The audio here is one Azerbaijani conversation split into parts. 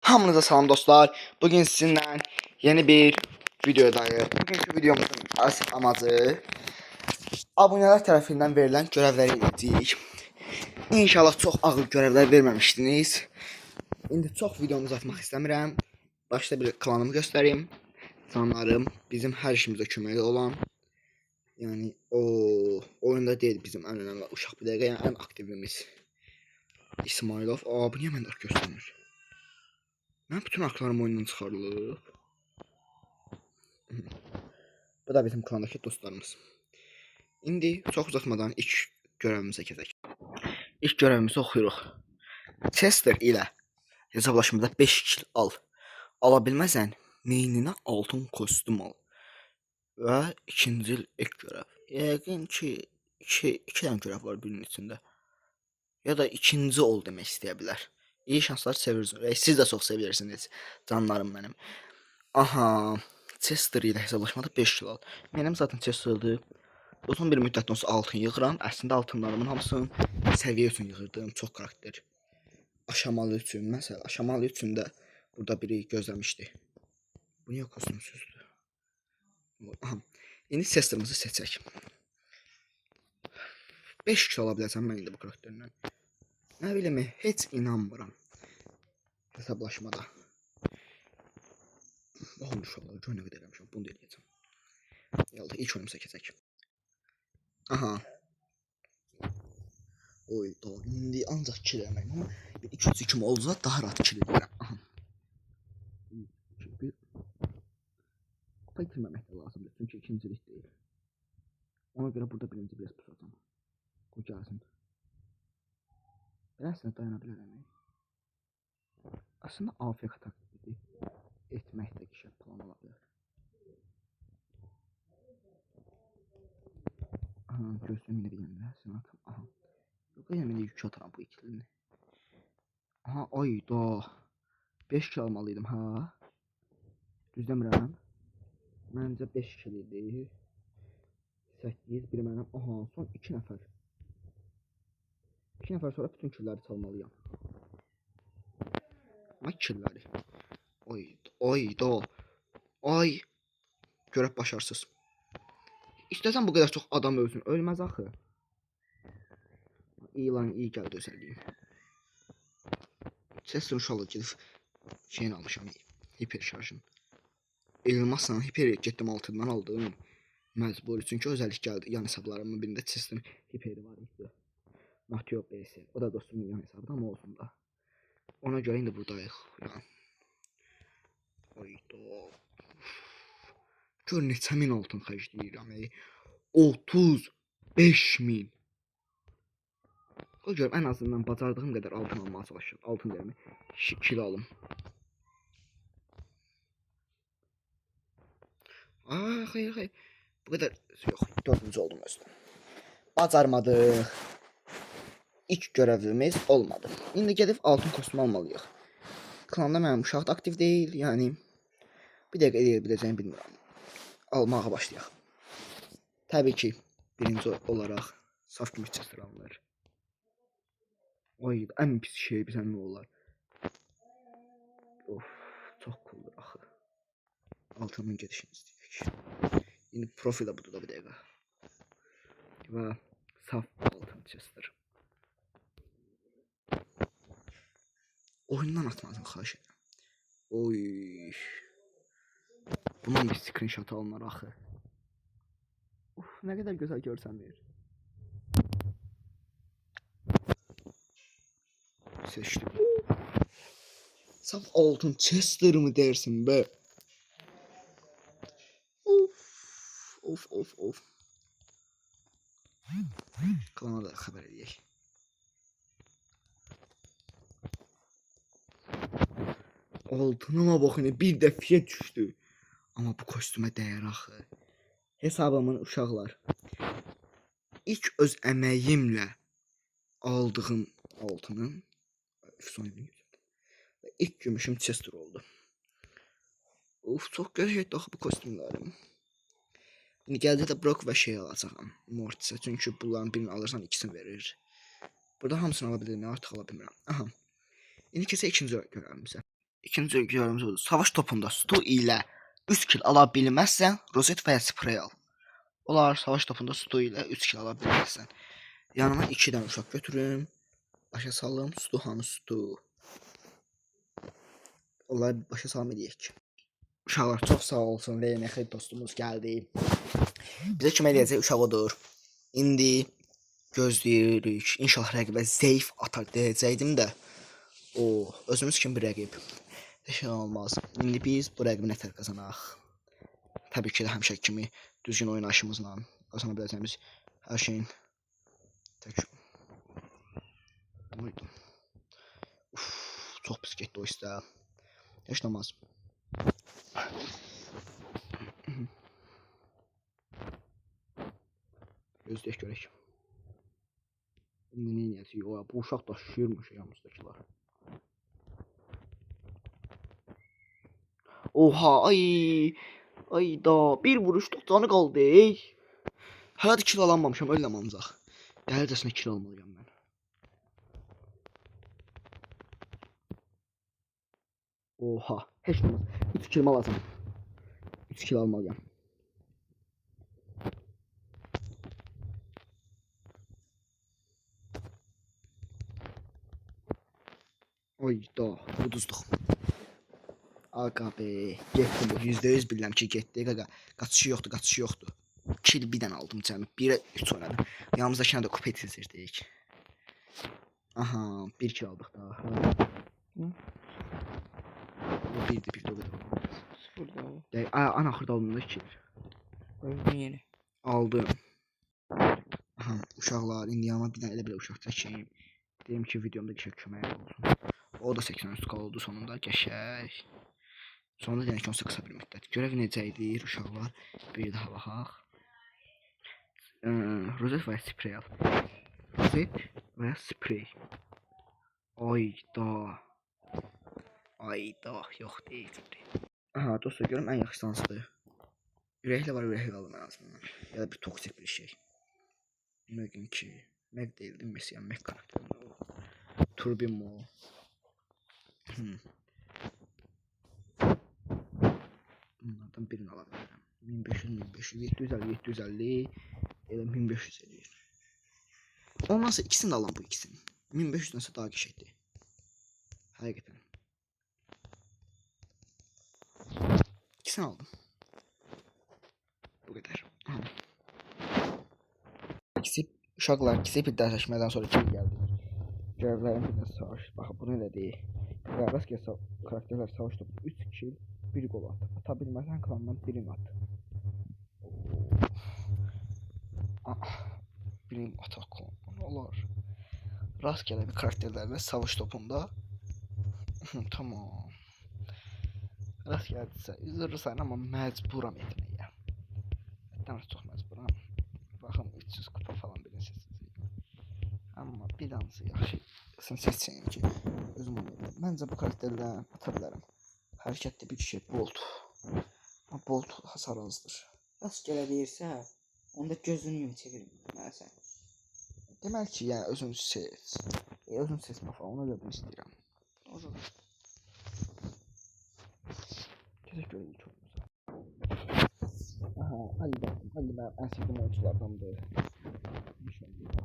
Hamınıza salam dostlar. Bugün sizinle yeni bir videodayız. Bugünkü videomuzun asıl amacı aboneler tərəfindən verilən görevləri edəcəyik. İnşallah çox ağır görevlər verməmişdiniz. İndi çox videomuzu atmaq istəmirəm. Başta bir klanımı göstəreyim. Canlarım bizim hər işimizdə köməkli olan. Yəni o oyunda deyil bizim ən önəmli uşaq bir dəqiqə, yəni ən aktivimiz İsmailov. Bu niyə məndə göstərmir? Mən bütün aklarım oyundan çıxarılıb. Bu da bizim klandakı dostlarımız. İndi çox uzatmadan ilk görevimizə keçək. İlk görevimizi oxuyuruq. Chester ilə hesablaşmada 5 kill al. Ala bilməsən, meyninə altın kostyum al. Və ikinci ilk görev. Yəqin ki, iki dənə görev var birinin içində. Ya da ikinci ol demək istəyə bilər. İyi şanslar, sevirsiniz. Siz də çox sevirsiniz, canlarım mənim. Aha, Chester ilə hesablaşmada 5 kill al. Mənim zaten Chester'dır. Uzun bir müddətdən sonra altın yığıram. Əslində altınlarımın hamısını səviyyə üçün yığırdım. Çox karakter. Aşamalı üçün, məsələn, aşamalı üçün də burada biri gözləmişdi. Bu niyə kostyumsuzdur? Aha, indi Chester'ımızı seçək. 5 kill ala biləsən mən indi bu karakterlə. Nə bilim, heç inanmıram. Hesablaşmada. Olmuş olar, gör nə qədər eləmişəm, bunu da eləyəcəm. Yalda, ilk oyunumuza keçək. Aha. Oy, indi ancaq kill eləməyim, amma 2-3 kimi olsa daha rahat kill edirəm. Aha. Kupa itirməmək də lazımdır, çünki ikincilik deyil. Ona görə burada birinci biraz pusacam. O gəlsin. Bilərsiniz, dayana bilərəm. Aslında AFK taktiği etmək də kişi plan ola bilər. Aha, gözlüyüm yine bir yanına. Sen atım. Aha. Yok yine de yük atarım bu ikilini. Aha, ayda. 5 kill almalıydım ha. Düzləmirəm. Məncə 5 kill idi. 8 bir mənim. Aha, son 2 nəfər. 2 nəfər sonra bütün killləri çalmalıyam. Ay killləri. Ayda. Ay. Görəv başarısız. İstəsən bu qədər çox adam ölsün, ölməz axı. İlan iyi gəldi özəlliyim. Chester uşaqla gedib şeyini almışam, hiper şarjını. Elmasla hiper getdim altından aldım. Məcburi, çünki özəllik gəldi. Yan hesablarımın birində Chester'ın hiperi var idi. Mateo BS. O da dostumun yan hesabı da, amma olsun da. Ona görə indi buradayıq. Yani. Ayda. Gör neçə min altın xərcləyirəm. 35.000. O görüm, ən azından bacardığım qədər altın almağa çalışıram. Altın deyirəm, kilo alım. Xeyr. Bu qədər yox, 4-cü oldum özüm. Bacarmadıq. İlk görevimiz olmadı. İndi gedib altın kostyum almalıyıq. Klanda mənim uşaq da aktiv deyil, yəni bir dəqiqə eləyə biləcəyimi bilmirəm. Almağa başlayaq. Təbii ki, birinci olaraq saf kimi Chester alınır. Ay, ən pis şey bizən nə olar? Of, çox cooldur axı. Altının gedişini istəyirik. İndi profilə budur da bir dəqiqə. Və saf altın Chester. Oyundan atmazın, xahiş edirəm. Oy. Bunun bir screenshot alınır axı. Uf, nə qədər gözəl görsənir. Seçdim. Saf altın Chester mı dersin be? Of. Klana da xəbər edək. Altınıma baxın, bir dəfiyə düşdü. Amma bu kostyuma dəyər axı. Hesabımın uşaqlar. İlk öz əməyimlə aldığım altının efsanəvi və ilk gümüşüm Chester oldu. Of, çox gözəldir axı bu kostyumlarım. İndi gəldi də Brock və şey alacağam. Mortis'e, çünki bunların birini alırsan ikisini verir. Burada hamısını ala bilirəm, artıq ala bilmirəm. Aha. İndi keçək ikinci görevimizə. İkinci görevimiz odur. Savaş topunda stu ilə 3 kill ala bilməzsən, rozet və ya sprey al. Olar savaş topunda stu ilə 3 kill ala bilməzsən. Yanıma 2 dənə uşaq götürüm. Başa salım, stu hanı stu. Onlar başa salım eləyək. Uşaqlar çox sağ olsun. VNX dostumuz gəldi. Bizə kömək edəcək uşaq odur. İndi gözləyirik. İnşallah rəqibə zəif atar deyəcəydim də. O, özümüz kimi bir rəqib. Heç nə olmaz. İndi biz bu rəqibi nətər qazanaq? Təbii ki də həmişə kimi düzgün oynayışımızla qazana biləcəyimiz hər şeyin tək. Uf, çox pis getdi o istə. Heç nə olmaz. Gözləyək görək. İndi nə edəcəyik? O, bu uşaq da şişirmiş yanımızdakilar. Oha, ay da bir vuruşduq canı qaldı. Hələ də kill alanmamışam, öləm ancaq. Dəhərcəsinə kill almalıyam mən. Oha, heç nə olmaz. 3 kill lazım. 3 kill almalıyam. Ay da, uduzduq. Aga be, getdim bu. %100 bilirəm ki, getdi. Qaqa, qaçışı yoxdur. Kill bir dənə aldım cəmi. 1-ə 3 oynadım. Yanımızdakına da kupa etizirdik. Aha, 1 kill aldıq da. O bir de o qədər. Sıfırda. Ana axırda aldım da 2. Öldün yeni. Aldım. Aha, uşaqlar, indi yanıma bir dənə elə belə uşaq çəkeyim. Deyim ki, videomda qəşəng kömək olsun. O da 83 kal oldu sonunda, qəşəng. Sonunda deyək ki, 18 qısa bir müddət. Görev necə idi uşaqlar? Bir daha baxaq. Rozet və ya sprey al. Rozet və ya sprey. Ayda, yox deyil. Aha, dostlar görüm ən yaxşı hansıdır. Ürəklə var, ürəklə aldım ən azından. Ya da bir toksik bir şey. Megin ki, Meg deyildi, Messiyan Meg karakterində o. Turbimo. Bunlardan birini alabilirim. 1500, 750, elə 1500 edir. Olmazsa ikisini de alalım bu ikisini. 1500'dense daha geçeydi. Hakikaten. İkisini aldım. Bu kadar. Aha. Uşaqlar ikisi bir dərsləşmədən sonra kimi gəldi. Görevlərin birində savaş. Baxın bunu elə deyil. Rastgele karakterler savaş topu 3 kill 1 gol at. Ata bilməsən klandan birini at. Birim atak klan. Olar. Rastgele bir karakterlerle savaş topunda. Tamam. Rastgeledirsə üzülürsən amma məcburam etməyə. Hətta çox məcburam. Baxın 300 kupa falan birini seçəcəyim. Amma bir dansı yaxşı seçəcəyim ki özüm oynayayım. Məncə bu karakterlə ata bilərəm. Hərəkətdə bir şey Bolt. Amma Bolt hasar azdır. Rastgele deyirsə, onda gözünü yum çevirməlisən. Deməli ki, yəni özün seç. Özün seçmə falan, ona görə bunu istəyirəm. Olur. Keçək görək çok güzel. Aha, Ali mənim ən sevdiyim oyunculardandır. Bir şey deyil,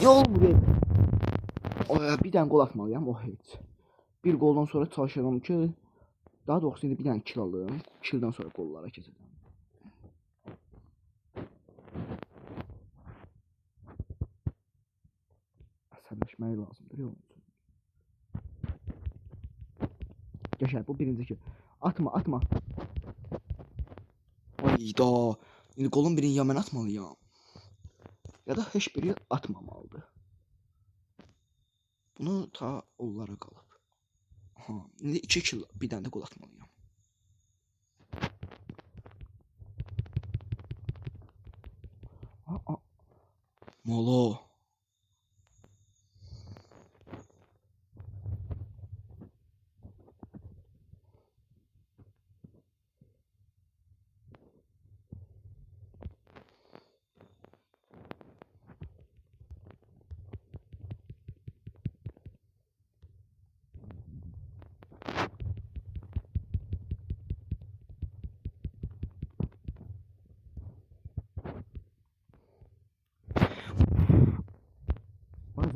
yol buraya. Bir dənə gol atmalıyam, o heç. Bir goldan sonra çalışıram ki, daha doğrusu indi bir dənə kill alırım. Killdən sonra gollara keçəcəm. Əsəbləşmək lazımdır yolun üçün. Qəşəng, bu birinci kill. Atma. Ayda. İndi golun birini ya mən atmalıyam. Ya da heç biri atmamalıdır. Bunu ta onlara qalıb. Aha, indi 2 kill bir dənə də gol atmalıyam. Molo.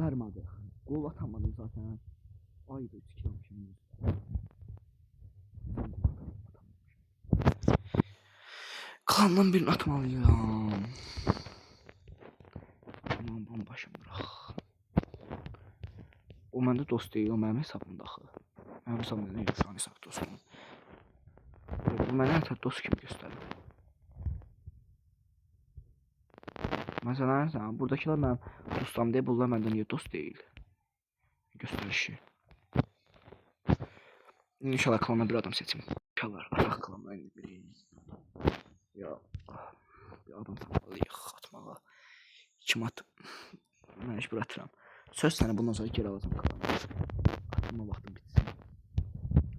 bacarmadıq. Qol atamadım zaten. Ayda 3 kilo almışım. Klandan birini atmalıyım. Aman bom başım bırak. O məndə dost deyil, o mənim hesabımda axı. Mənim hesabımda deyil, şu an hesab dostum. Bu mənə hətta dost kimi göstərir. Məsələn, buradakılar mənim dostum deyil, bunlar məndən niyə dost deyil? Göstərişi. İnşallah klana bir adam seçim. İnşallah Allah klana biri. Ya bir adam tapmalıyıq atmağa. Kim at? Mən iş bırakıram. Söz səni bundan sonra geri alacağım klana. Atma vaxtım bitsin.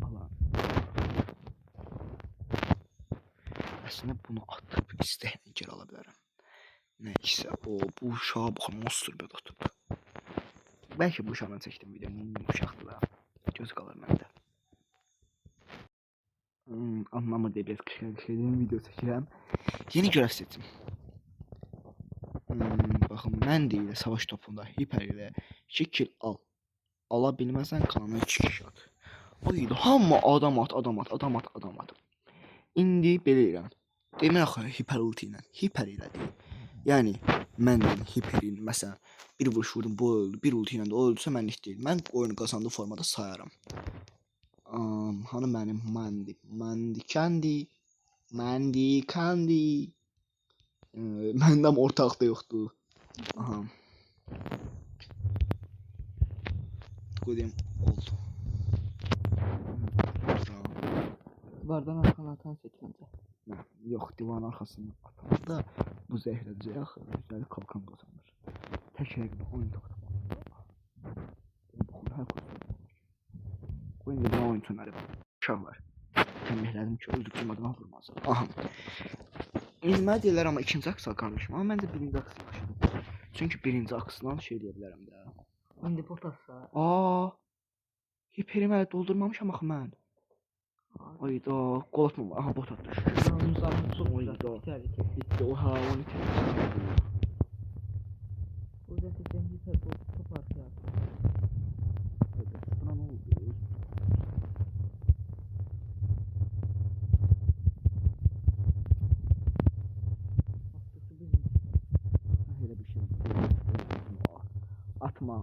Allah. Əslində bunu atıb istəklə geri ala bilərəm. Nəysə, bu uşağa baxın, monster bir atıb. Bəlkə bu uşaqla çəkdim videonu, uşaqdır da. Göz qalır məndə. Anlamır deyə biraz qışqırdım, video çəkirəm. Yeni görəv seçim. Baxın, mən deyilə savaş topunda hiper ilə 2 kill al. Ala bilməsən kanalına 2 kişi at. Ayda, hamı adam at. İndi belə eləyəm. Demək axı hiper ulti ilə, hiper ilə deyil. Yəni, mən hiperin, məsələn, bir vuruş vurdum, bu öldü, bir ulti ilə də o öldüsə mənlik deyil. Mən oyunu qazandığı formada sayaram. Hani mənim Mandi Kandi. Məndən ortaqda yoxdur. Aha. Qoyayım, oldu. Divardan arxana atan seçməncə. Yox, divarın arxasından atanda bu zəhlədəcək axı, üzəri kalkan qazanır. Tək rəqibə oyun toxtamalı. Hər qoyun da oyun tönəri var. Uşaqlar. Təmbihlədim ki, öldükcüm adına vurmazlar. Aha. İlmə deyirlər amma ikinci aksal qardaşım. Amma məncə birinci aksal yaxşıdır. Çünki birinci aksından şey deyə bilərəm də. İndi potasa. Hiperimi hələ doldurmamışam axı mən. Ayda, qol atmam. Aha, bot atdı. Bitti, oha, onu itirdim. Burada sizden hiper top atıyor. Buna ne oldu? Hele bir şey. Atma.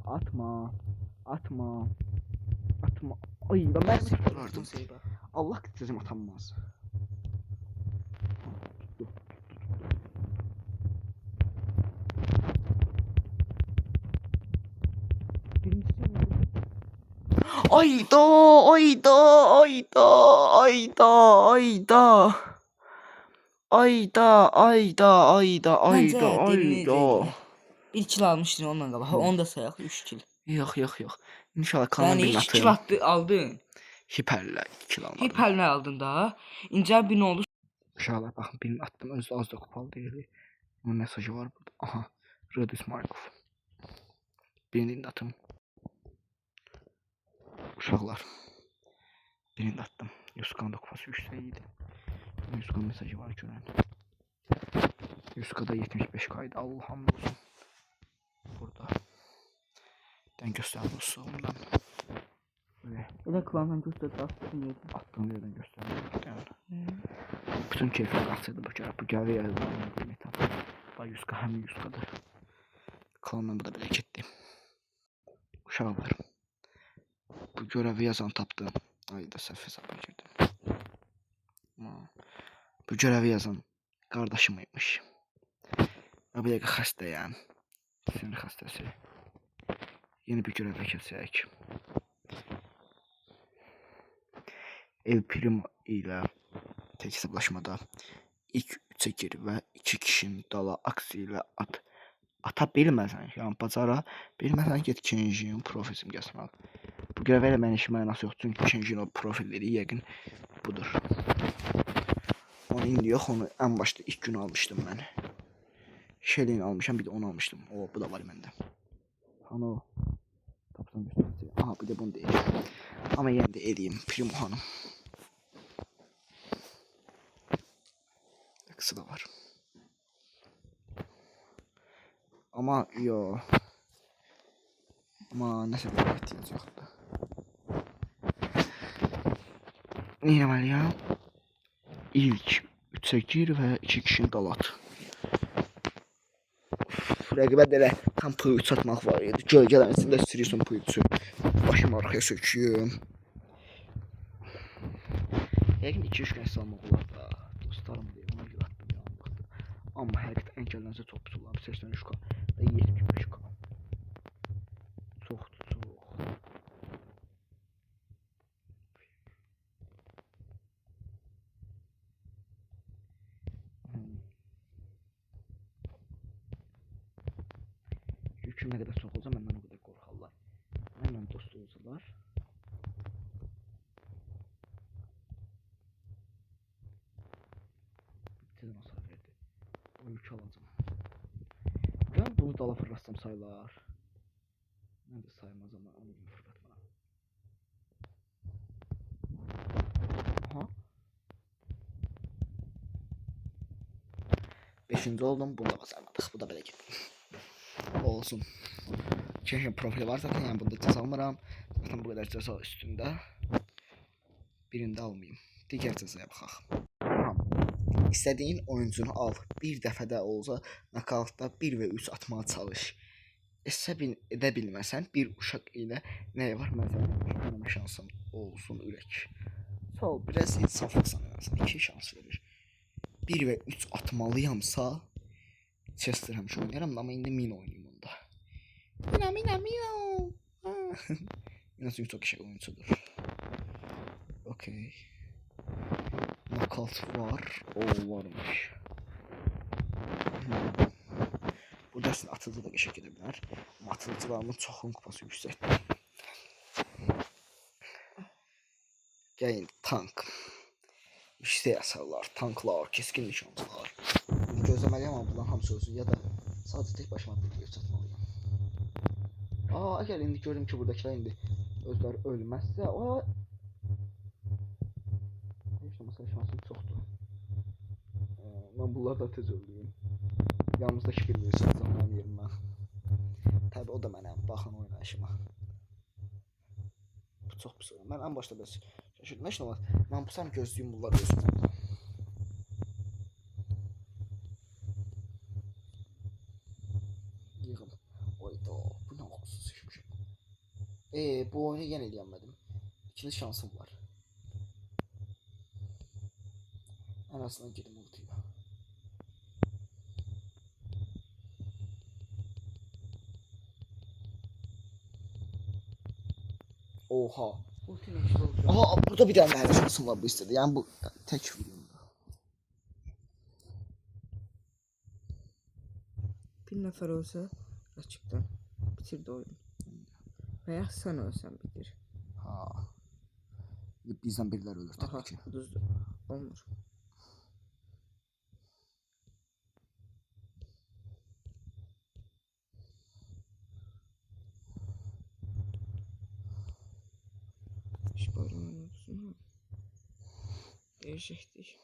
Ay da ben vardım. Allah kıtacım atanmaz. Ayda. Bir kill almıştın ondan qabaq. Onu da sayaq 3 kill. Yox. İnşallah kanalın Yani birini 2 kill atayım. aldın. Hiperlə 2 kill almadım. Hiperlə aldın da. İncə bir nə olur? İnşallah baxın birini attım. Özü az da kupalı deyil. Bunun mesajı var burada. Aha. Radis Markov. Birini de atım. Uşaqlar. Birini de attım. Yuskan'da kupası yüksəyiydi. Yuskan mesajı var görən. Yuska'da 75 kaydı. Allah'ım olsun. Burada. Den gösterdim sonundan. Elə klandan göstərdi attım. Attığım yerden gösterdim. Bütün keyfim qaçırdı bu kere. Bu gəlir yazılan metal. Bak Yuska hem Yuska'dır. Klandan bu da belə getdi. Uşaqlar. Bu görəvi yazan tapdım. Ayda səhv hesaba girdim. Bu görəvi yazan qardaşım imiş. Bir dəqiqə xəstəyəm. Sinir xəstəsi. Yeni bir görəvə keçək. El Primo ilə tek hesablaşmada ilk 3'e gir və 2 kişinin dala aksi ilə ata bilməsən, yəni bacara bilməsən get Kenjin profil simgəsini al. Bu görəvə ilə mənim işim mənası yox, çünki Kenjin o profilləri yəqin budur. Onu indi yox, onu ən başda ilk gün almışdım mən. Shelly'ni almışam, bir de onu almışdım. Bu da var məndə. Ano. Tapsam göstərəcək. Aha, bir de bunu deyim. Amma yenə də edeyim Primo hanım. Kısı da var. Ama yo. Amma nəsə bir ehtiyac yoxdur. Nə etməliyəm? İlk 3-ə gir və 2 kişini dalat. Rəqibə də elə tam P3 atmaq var idi. Gölgələrin içində istəyirsən P3-ü. Başımı arxaya söküyüm. Yəqin 2-3 gün salmaq olar da. Dostlarım deyim, ona görə atdım yanlıqdır. Amma həqiqətən əngəllənsə çox pis olar. 83k və 75k. Çoxdur, çox. Yüküm nə qədər çox olsa məndən o qədər qorxarlar. Mənlə dost olsalar. Tezən hasar verdi. O yükü alacam. Gör bunu dala fırlatsam sayılar. Mən də saymaz amma onu fırlatmaram. Aha. 5-ci oldum. Bunu da basarmadıq. Bu da belə getdi. Olsun. Keşke profili var zaten, yani bunda ceza almıram. Zaten bu kadar ceza üstünde. Birinde almayayım. Diğer cezaya baxaq. İstədiyin oyuncunu al. Bir dəfədə olsa nokautda 1 və 3 atmağa çalış. Edə bilməsən bir uşaq ilə nə var? Məsələn, şansın olsun ürək. Sağ ol, biraz insaflısan en azından. 2 şans verir. 1 və 3 atmalıyamsa Chester həmişə oynayıram, amma indi Min oynayayım onda. Mina. Mina çünkü çok şey oyuncudur. Okey. Knockout var. O varmış. Bu dersin atıcı da geçek edebilir. Ama atıcılarımın çoxunun kupası yüksəkdir. Gəlin tank. İşte yasarlar, tanklar, keskin nişancılar. Gözləməliyəm amma bundan hamısı olsun ya da sadece tek başıma bir çatmalıyım. Əgər indi görürüm ki buradakılar indi özləri ölməzsə, heç olmasa şansım çoxdur. Mən bunlardan tez öldürüm. Yanımızdakı bir zamanın yerimə. Təbii o da mənəm, baxın oynayışıma. Bu çox pis olur. Mən ən başda bəs şaşırdım. Heç nə olmaz. Mən bu səm gözləyim bunlar ölsün. Yığım. Oyda, bu nə olsun seçmişim. Bu oyunu yenə eləyənmədim. İkinci şansım var. En azından gedim ultiya. Oha. Aha, burada bir tane daha şansım var bu istedi. Yani bu tek videomda. Bir nəfər olsa rakipdən bitirdi oyun. Veya sen ölsən bitir. Ha. Bizden birileri ölür tabii Aha, ki. düzdür. Olmur. İş böyle oynuyorsun. Değişiklik.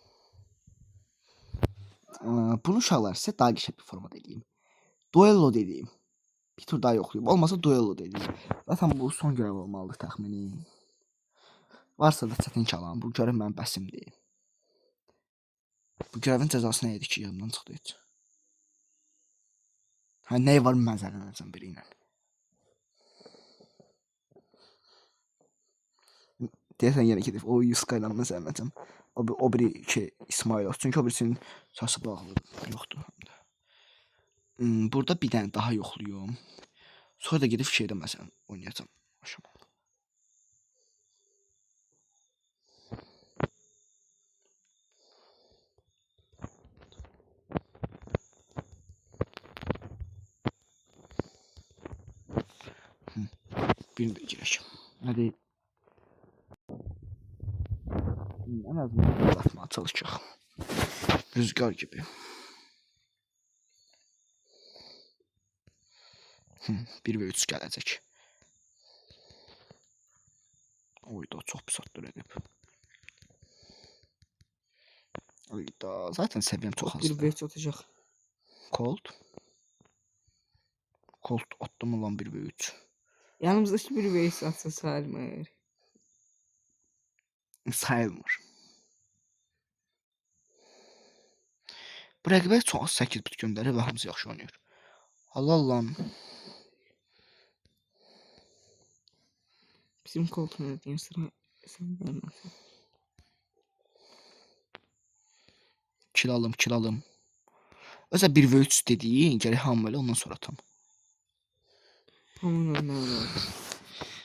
Bunu uşaqlar sizə daha qəşəng bir format edeyim. Duello dediyim. Bir tur daha yoxlayayım. Olmasa duello dediyim. Zaten bu son görev olmalıdır təxmini. Varsa da çətin çalan. Bu görev mənim bəsimdir. Bu görevin cəzası nə idi ki, yadımdan çıxdı heç. Ha, nə var mənzərələnəcəm biri ilə. Deyəsən yenə gedib o Yuska ilə məsələnəcəm. O biri ki İsmailov. Çünki o birisinin saçı bağlıdır. Yoxdur. Burada bir dənə daha yoxluyum. Sonra da gedib şeydə məsələn oynayacağam. Aşağı. Birini də girək. Hadi. En azından atmaya çalışacaq. Rüzgar gibi. 1 və 3 gələcək. Oyda çox pis atdı rəqib. Oyda zaten səviyyəm çox azdır. 1 və 3 atacaq. Colt. Colt attım ulan 1 və 3. Yanımızdaki bir Veys atsa sayılmır. Sayılmır. Bu rəqibə çox 8 bit göndərir və hamısı yaxşı oynayır. Halal lan. Bizim koltuğuna diyen sıra sen vermezsin. Kill alım. Özə 1v3 dediyin gərək hamı elə ondan sonra tam. Aman Allah'ım.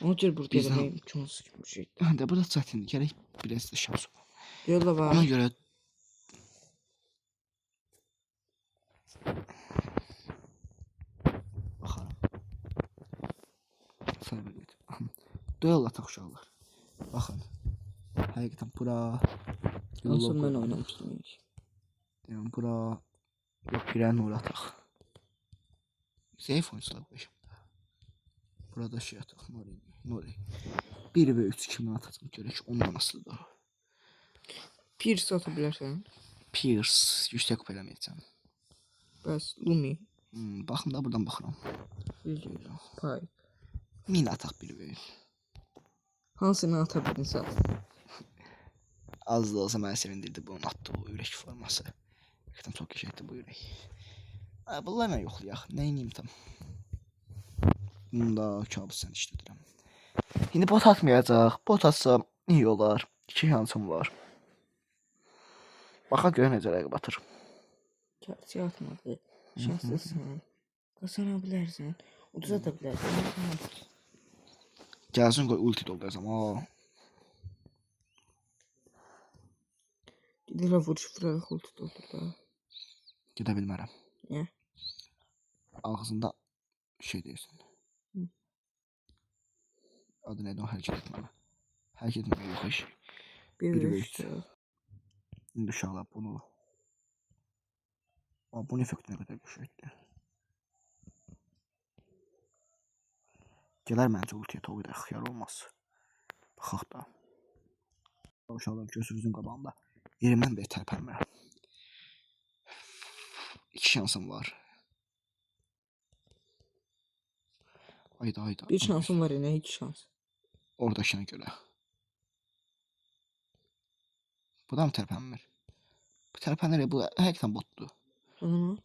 Ona göre burada Bizden- da imkansız gibi bir şey. Də burada çətindir. Gərək biraz da şans ola. Yolla var. Ona görə baxaram. Səbir et. Duel ataq uşaqlar. Baxın. Həqiqətən bura En son ben oynamıştım ilk. yəni bura yox birə nur ataq. Zəif oyuncular bu işimdə. Burada şey ataq. Nuri. 1v3 kimi atacaq görək onun nasıldır. Pierce atabilirsen. Pierce yüksək kupa eləməyəcəm. Bəs Lumi. Baxın da buradan baxıram. Bilgin. Pipe. Min ataq 1v3. Hansını atabildin sen? Az da olsa məni sevindirdi bunun atdığı ürək forması. Həqiqətən çox qəşəngdir bu ürək. Bunlarla yoxlayaq. Nə edeyim tam? Bunda kabus sən işlədirəm. İndi bot atmayacaq. Bot atsa iyi olar. 2 şansım var. Baxa görə necə rəqib atır. Gerçi atmadı. Şanslısın. Kazanabilirsin. Ucuz atabilirsin. Gəlsin qoy ulti dolduracam. Gidilə vuruş vuraraq ulti doldur da. Gedə bilmərəm. Niyə? Ağzında şey deyirsən. Hı. Adı nədir o hərəkət etməmə. Hərəkət etməmə yox iş. Bir Bir vuruş. vuruş. İndi uşaqlar bunu. Bu effekt nə qədər qəşəngdir. Gələr məncə ultiyə toğu da xiyar olmaz. Baxaq da. Uşaqlar gözünüzün qabağında. Yerimdən də tərpənmirəm. 2 şansım var. Ayda. Bir şansın var ya, ne 2 şans. Oradakına görə. Bu da mı tərpənmir? Bu tərpənir, bu həqiqətən botdur. Ama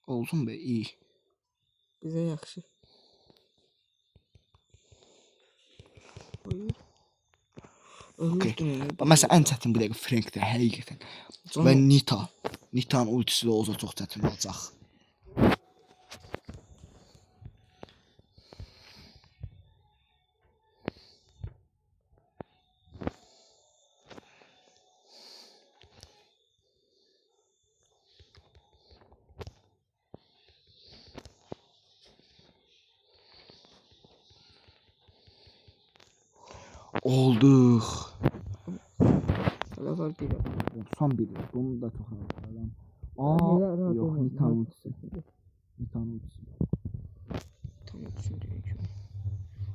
Olsun be, iyi. bize yaxşı. Buyur. Okay. Ölmüşdüm. Məsələn, ən çətin bu dəqiqə Frankdir, həqiqətən. Və Nita. Nita'nın ultisi də olsa çox çətin olacaq. Olduq. Hala var biri. Son biri. Bunu da çox rahatladım. Rahat Yox, olmaz. Nita'nın ultisi. Nita'nın ultisi. Tamam söyleyeyim.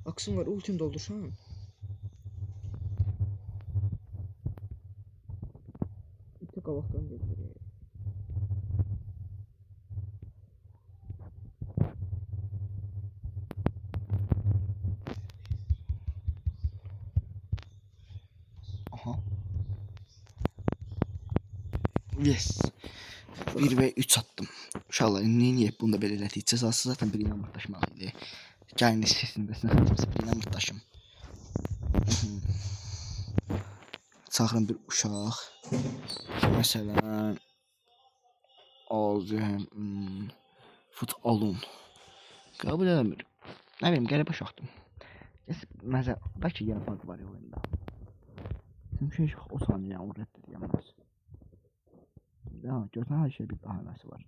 Aksın var, ultim doldursan. İlk qabaqdan gelir. Aha. Yes. 1 və 3 attım. Uşaqlar, niyə bunu da belə elədik? Cəzası zaten biri ilə mırtdaşmaq idi. Gəlin sesindəsin, biri ilə mırtdaşım. Çağırın bir uşaq. Məsələn, fut alın. Qəbul eləmir. Nə bilim, qəribə uşaqdım. Məsələn, bəlkə yenə fark var ya oyunda. Çünki o saniyə onu rədd edəməz. Ya, görsən hər şey bir bahanəsi var.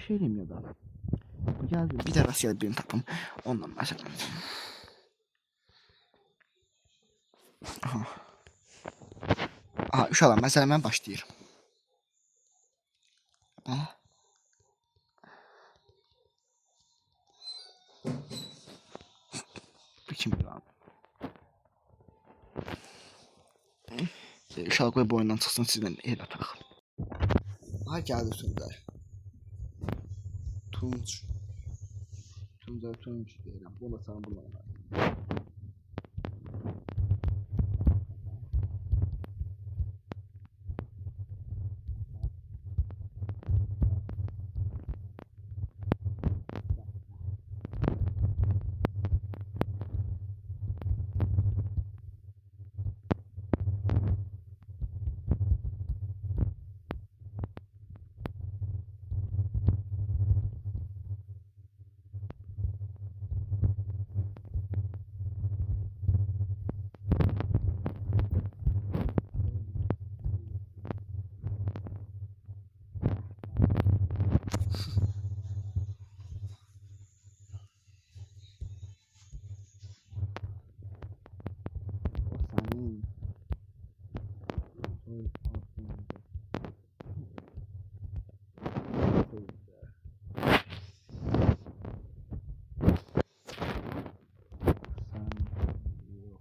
Şey deyim ya da. Bu gəldi. Bir də Rasiya birini tapım. Ondan məsələn. Aha, uşaqlar, məsələn mən başlayıram. Bu kimdir lan? İnşallah qoy bu oyundan çıxsın, sizlə el ataq. Aha, gəldi sözlər. Tunç. başımıza ötürmüş deyirəm. Bunu da sana bulmalar. O senin. Oy, aslında. Sen yok.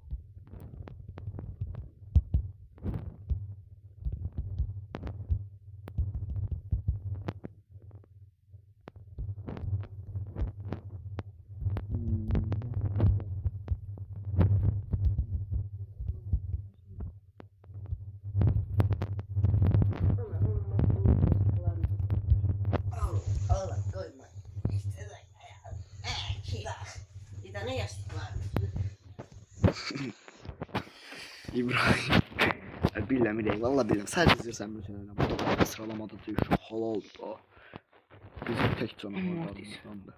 Allah koyma. İşte de bir tane yastık var. İbrahim. Bilmem değil. Valla bilmem. Sadece izlersen bir söylerim. Bu sıralamada düşüyor. Halal da. Bizim tek canavarlarımızdan da.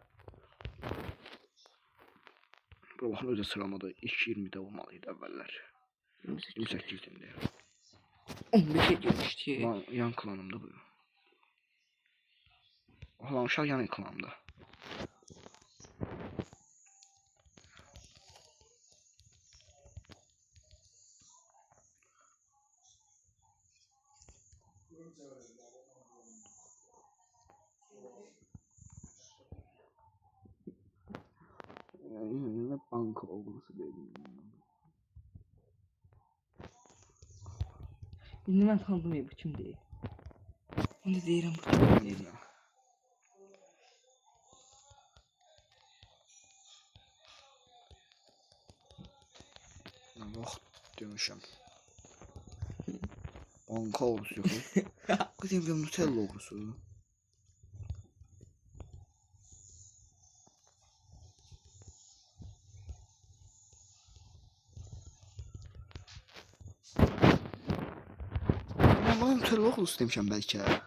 Bu bakın öyle sıralamada 2.20'de olmalıydı evveller. 28'inde. 15'e girmişti. Lan yan klanımda bu. Lan uşaq yan klanımda. Ne banka olması dedim. İndi mən tanıdım bu kim deyil. Onu deyirəm bu kim deyil. Vaxt demişəm. Banka olması yox. Qızım bir Nutella oğrusu. Aman Nutella oğrusu demişəm bəlkə.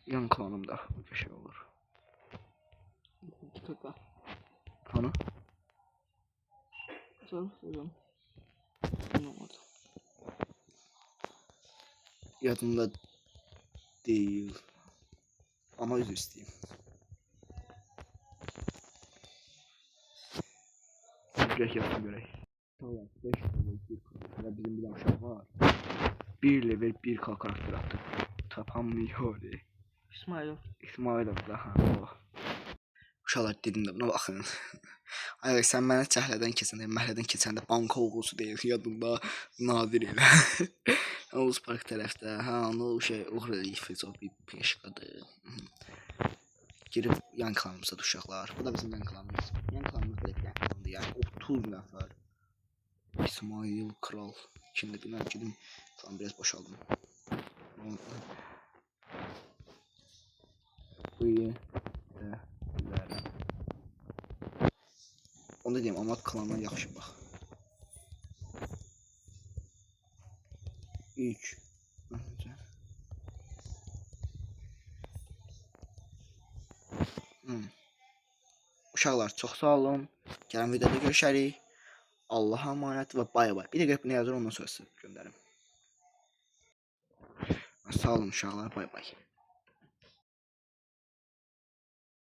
Yan klanımda bir şey olur. Kaka. Hani? Soruşdum. Ne oldu? Yadımda değil. Ama üzr istəyim. Görək yazın görək. Tamam 5 level 1 karakter. Bizim bir aşağı var. 1 level 1K karakter attı. Tapamıyor. İsmailov. İsmailov da ha o. Uşaqlar dedim də buna baxın. Ay sən mənə cəhlədən keçəndə, məhəllədən keçəndə banka oğlusu deyir yadımda nadir elə. Oğuz Park tərəfdə, hə, onu o şey uğur eləyib çox bir peşqadır. Girib yan klanımıza uşaqlar. Bu da bizim yan klanımız. Yan klanımız da yəni, yəni 30 nəfər. İsmail Kral. Kimdə bilməm gedim. Tamam biraz boşaldım. Bu iyi. Onu deyim, amma klandan yaxşı bax. 3 Uşaqlar çox sağ olun. Gələn videoda görüşərik. Allah'a emanet və bay bay. Bir də gəlib nə yazır ondan sonra sizə göndərim. Sağ olun uşaqlar, bay bay.